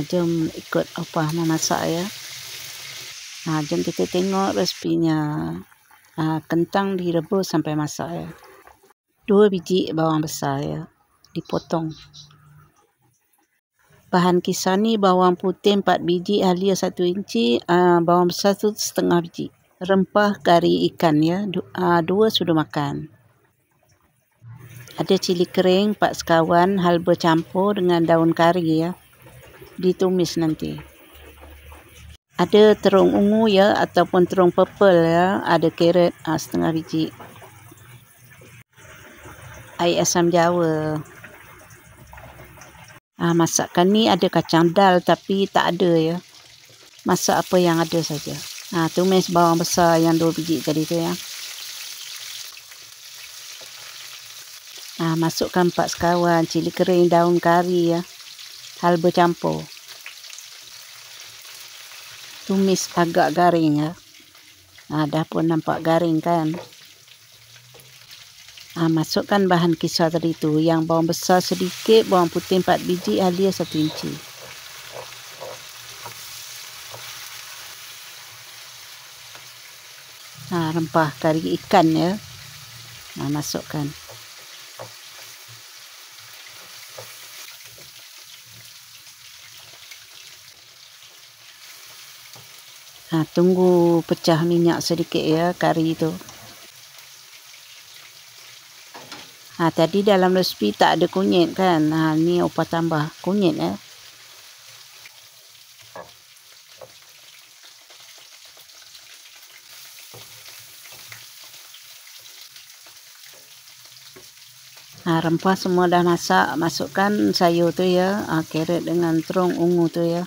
Jom ikut opah memasak ya. Jom kita tengok resepinya. Kentang direbus sampai masak ya. 2 biji bawang besar ya, dipotong. Bahan kisar ni bawang putih 4 biji, halia 1 inci, bawang besar tu setengah biji. Rempah kari ikan ya, 2 sudu makan. Ada cili kering 4 sekawan, halba campur dengan daun kari ya. Ditumis nanti. Ada terung ungu ya, ataupun terung purple ya. Ada carrot setengah biji. Air asam jawa. Masakan ni ada kacang dal tapi tak ada ya. Masak apa yang ada saja. Tumis bawang besar yang 2 biji tadi tu ya. Masukkan 4 sekawan, cili kering, daun kari ya. Halba campur. Tumis agak garing ya. Dah pun nampak garing kan. Masukkan bahan kisar tadi tu. Yang bawang besar sedikit, bawang putih 4 biji, halia 1 inci. Rempah kari ikan ya. Masukkan. Tunggu pecah minyak sedikit ya kari tu. Tadi dalam resepi tak ada kunyit kan. Ni opah tambah kunyit ya. Rempah semua dah masak. Masukkan sayur tu ya. Carrot dengan terung ungu tu ya.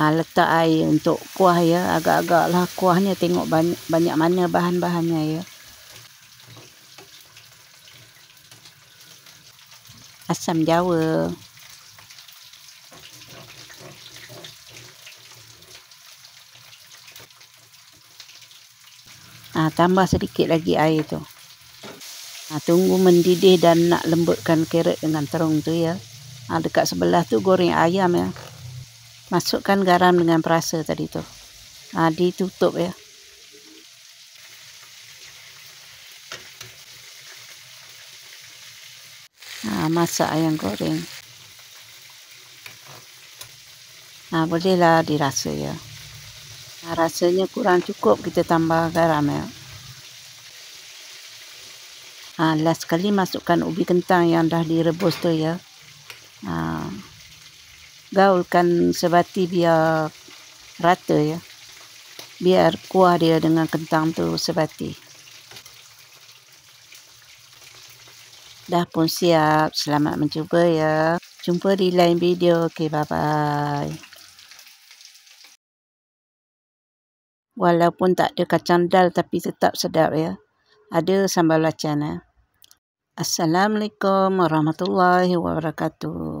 Letak air untuk kuah ya. Agak-agak lah kuahnya, tengok banyak mana bahan-bahannya ya. Asam jawa. Tambah sedikit lagi air tu. Tunggu mendidih dan nak lembutkan carrot dengan terung tu ya. Dekat sebelah tu goreng ayam ya. Masukkan garam dengan perasa tadi tu. Ditutup ya. Masak ayam goreng. Bolehlah dirasa ya. Rasanya kurang cukup, kita tambah garam ya. Last sekali masukkan ubi kentang yang dah direbus tu ya. Gaulkan sebati biar rata ya. Biar kuah dia dengan kentang tu sebati. Dah pun siap. Selamat mencuba ya. Jumpa di lain video. Okay, bye-bye. Walaupun tak ada kacang dal tapi tetap sedap ya. Ada sambal belacan ya. Assalamualaikum warahmatullahi wabarakatuh.